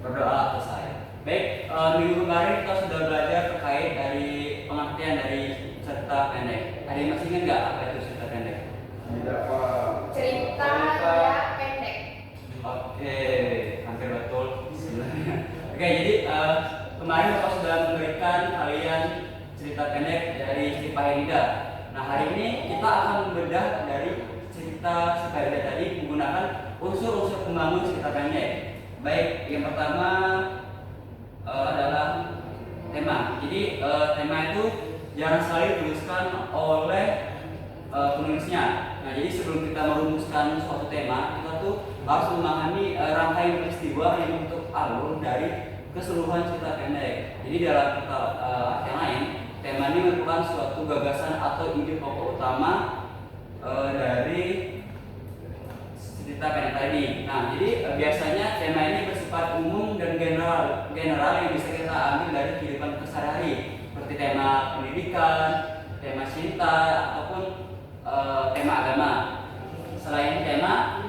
Berdoa selesai. Baik, minggu kemarin kita sudah belajar terkait dari pengertian dari cerita pendek. Ada yang masih ingat nggak apa itu cerita pendek? Tidak, Pak. Cerita ya pendek. Oke, hampir betul sebenarnya. Oke, jadi kemarin Bapak sudah memberikan kalian cerita pendek dari si Pahenida. Nah, hari ini kita akan membedah dari cerita si Pahenida tadi menggunakan unsur-unsur pembangun cerita pendek. Baik, yang pertama adalah tema. Jadi tema itu jarang sekali dituliskan oleh penulisnya. Nah, jadi sebelum kita merumuskan suatu tema, kita tuh harus memahami rangkaian peristiwa yang membentuk alur dari keseluruhan cerita pendek. Jadi dalam kata yang lain, tema ini merupakan suatu gagasan atau ide pokok utama dari cerita pendek tadi. Nah, jadi biasanya tema ini bersifat umum dan general yang bisa kita ambil dari kehidupan sehari-hari, seperti tema pendidikan, tema cinta, ataupun tema agama. Selain tema,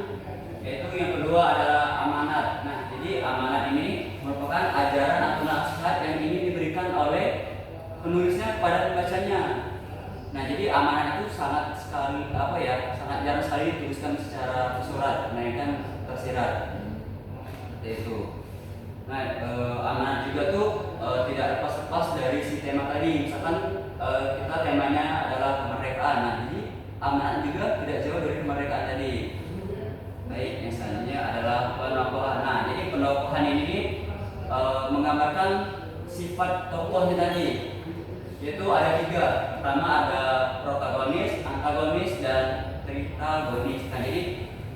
yaitu yang kedua adalah amanat. Nah, jadi amanat ini merupakan ajaran atau nasihat yang ingin diberikan oleh penulisnya kepada pembacanya. Nah, jadi amanat itu sangat sangat jarang sekali dituliskan secara tersurat, melainkan tersirat. Seperti itu. Nah, amanat juga tuh tidak lepas-lepas dari si tema tadi. Misalkan kita temanya adalah kemerdekaan. Nah, jadi amanat juga tidak jauh dari kemerdekaan tadi. Baik, yang selanjutnya adalah penokohan. Nah, jadi penokohan ini menggambarkan sifat tokohnya tadi, yaitu ada 3. Pertama ada protagonis, antagonis, dan tritagonis. Nah, jadi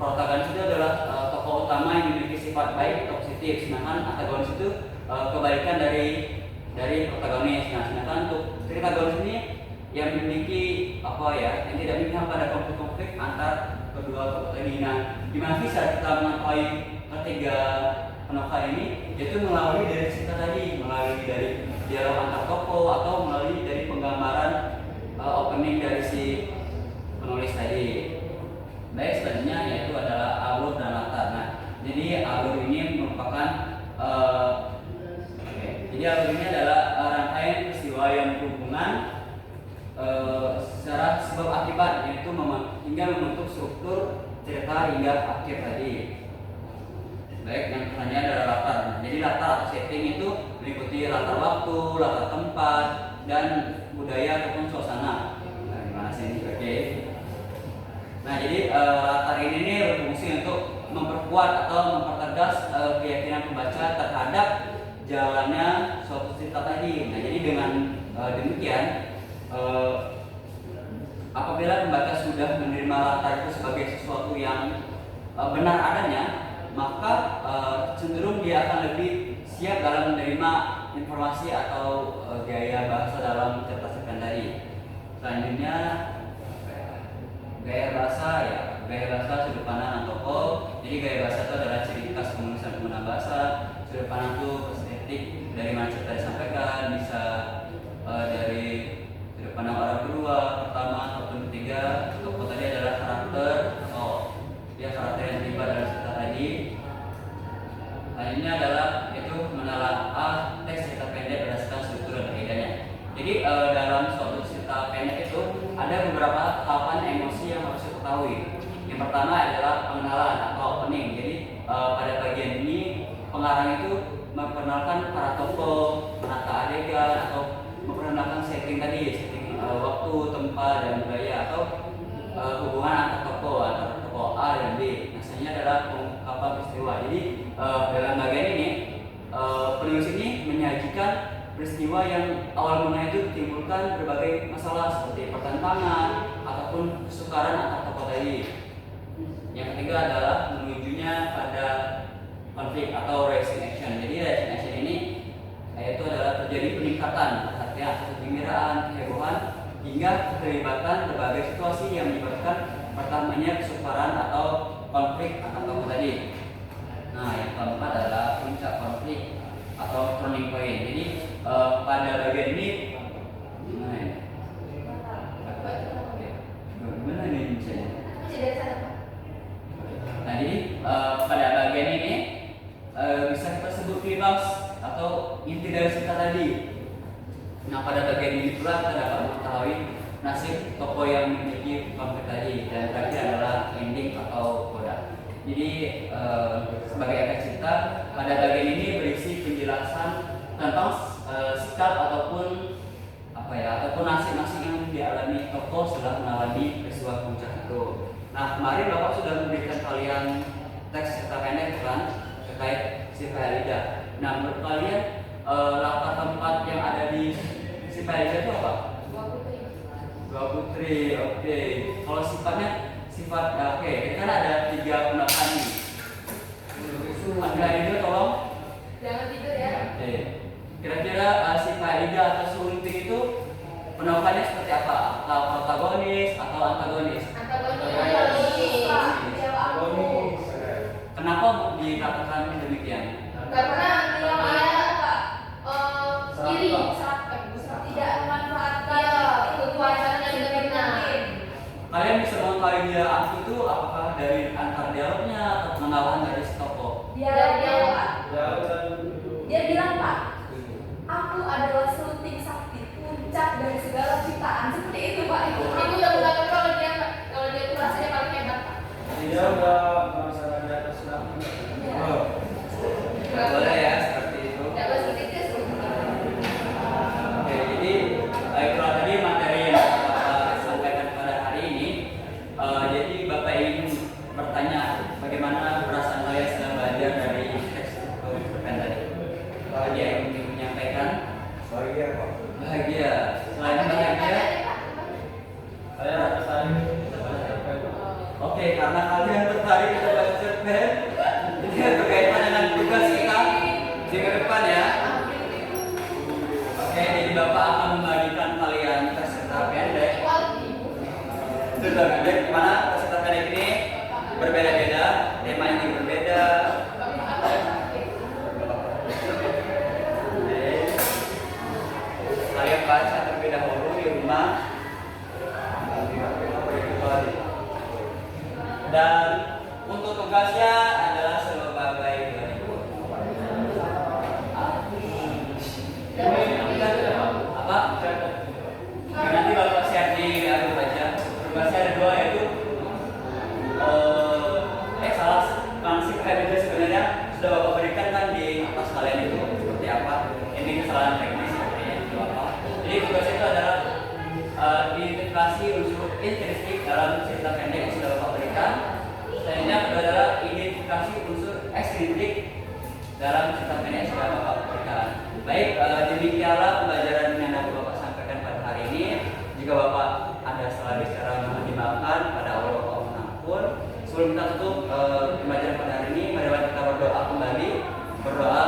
protagonis itu adalah tokoh utama yang memiliki sifat baik atau positif, sedangkan antagonis itu kebalikan dari protagonis. Nah, sedangkan untuk tritagonis ini yang memiliki yang tidak memihak pada konflik-konflik antar kedua tokoh tadi. Nah, gimana bisa kita mengetahui ketiga penokoh ini? Yaitu melalui dari cerita tadi, melalui dari dialog antar tokoh, atau melalui dari penggambaran opening dari si penulis tadi. Baik, selanjutnya yaitu adalah alur dan latar. Nah, jadi alur ini merupakan jadi alur ini adalah rangkaian peristiwa yang berhubungan secara sebab akibat, yaitu hingga membentuk struktur cerita hingga akhir tadi. Baik, yang selanjutnya adalah latar. Jadi latar atau setting itu meliputi latar waktu, latar tempat, dan budaya ataupun suasana. Nah, gimana sih ini? Oke. Nah, jadi latar ini berfungsi untuk memperkuat atau mempertegas keyakinan pembaca terhadap jalannya suatu cerita tadi. Nah, jadi dengan demikian apabila pembaca sudah menerima latar itu sebagai sesuatu yang benar adanya, maka cenderung dia akan lebih siap dalam menerima informasi atau gaya bahasa dalam cerita tadi. Selanjutnya gaya bahasa sudut pandang tokoh. Jadi gaya bahasa itu adalah ciri khas penulisan penggunaan bahasa. Sudut pandang itu estetik dari mana cerita disampaikan, bisa dari sudut pandang orang kedua, pertama ataupun ketiga. Tokoh tadi adalah karakter atau karakter yang terlibat dalam cerita tadi. Selanjutnya adalah itu menelaah teks cerita pendek berdasarkan struktur dan kaidahnya. Jadi dalam suatu cerita pendek itu ada beberapa tahapan emosi yang harus diketahui. Yang pertama adalah pengenalan atau opening. Jadi pada bagian ini pengarang itu memperkenalkan para tokoh, menata adegan, atau memperkenalkan setting tadi, setting waktu, tempat, dan budaya, atau hubungan antar tokoh A dan B. Maksudnya adalah pengungkapan peristiwa. Jadi dalam bagian ini penulis ini menyajikan peristiwa yang awal mulanya itu ditimbulkan berbagai masalah seperti pertentangan ataupun kesukaran antar tokoh tadi. Yang ketiga adalah menujunya pada konflik atau rising action. Jadi rising action ini yaitu adalah terjadi peningkatan perhatian, kegembiraan, kehebohan, hingga keterlibatan berbagai situasi yang menyebabkan pertamanya kesukaran atau konflik antar tokoh tadi. Nah, yang keempat adalah puncak konflik atau turning point. Jadi pada bagian ini gimana ini misalnya? Nah, jadi pada bagian ini bisa kita sebut inti dari cerita tadi. Nah, pada bagian ini pula kita dapat mengetahui nasib tokoh yang memiliki konflik tadi, dan terakhir adalah ending atau coda. Jadi sebagai efek cerita pada bagian ini berisi penjelasan tentang sikap ataupun ataupun nasib-nasib yang dialami tokoh setelah mengalami peristiwa puncak itu. Nah, kemarin Bapak sudah memberikan kalian teks cerita pendek kan terkait si Phaelida. Nah, menurut kalian latar tempat yang ada di si Phaelida itu apa? Dua putri, oke. Kalau sifatnya oke. Kan ada 3 pendapat nih. Anda ini tolong. Jangan tidur ya. Oke. Kira-kira si Phaelida atau Sulungting itu pendapatannya seperti apa? Atau protagonis atau antagonis? Antagonis. Kenapa dikatakan demikian? Karena dia iri, tidak memanfaatkan kekuasaannya dengan benar. Kalian bisa mengetahui dia aku itu apakah dari antar dialognya atau pengenalan dari si tokoh? Dia bilang, Pak, aku adalah sulting sakti, puncak dari segala ciptaan. Seperti itu, Pak. Itu udah bukan kalau dia itu rasanya paling hebat. Dia udah masalah di atas nama. Boleh ya seperti itu. Jangan sedikit. Oke, jadi itulah tadi materi yang Bapak sampaikan pada hari ini. Jadi Bapak ingin bertanya bagaimana perasaan kalian setelah belajar dari teks cerpen tadi. Ada yang ingin menyampaikan? Bahagia kok. Bahagia. Selain bahagia, Saya tertarik. oke, karena kalian tertarik kita baca cerpen, ini berkaitan dengan tugas kita di ke depan ya. Oke, jadi Bapak akan membagikan kalian teks cerita pendek. Cerita pendek dimana teks cerita pendek ini berbeda-beda, temanya juga berbeda. Oke. Kalian baca terlebih dahulu di rumah. Dan untuk tugasnya adalah sebagai berikut. Apa? Nanti Bapak share di WA aja. Tugasnya ada 2 yaitu si Phaelida sebenarnya sudah Bapak berikan kan di atas kalian itu seperti apa. Ini kesalahan teknis sepertinya itu apa. Jadi tugas itu adalah identifikasi unsur intrinsik dalam cerita pendek yang sudah Bapak berikan. Selanjutnya adalah identifikasi unsur ekstrinsik dalam cerita pendek yang sudah Bapak berikan. Baik, demikianlah pembelajaran yang dapat Bapak sampaikan pada hari ini. Jika Bapak ada salah bicara mohon dimaafkan, pada Allah Bapak mengampun. Sebelum kita tutup pembelajaran pada hari ini, marilah kita berdoa kembali. Berdoa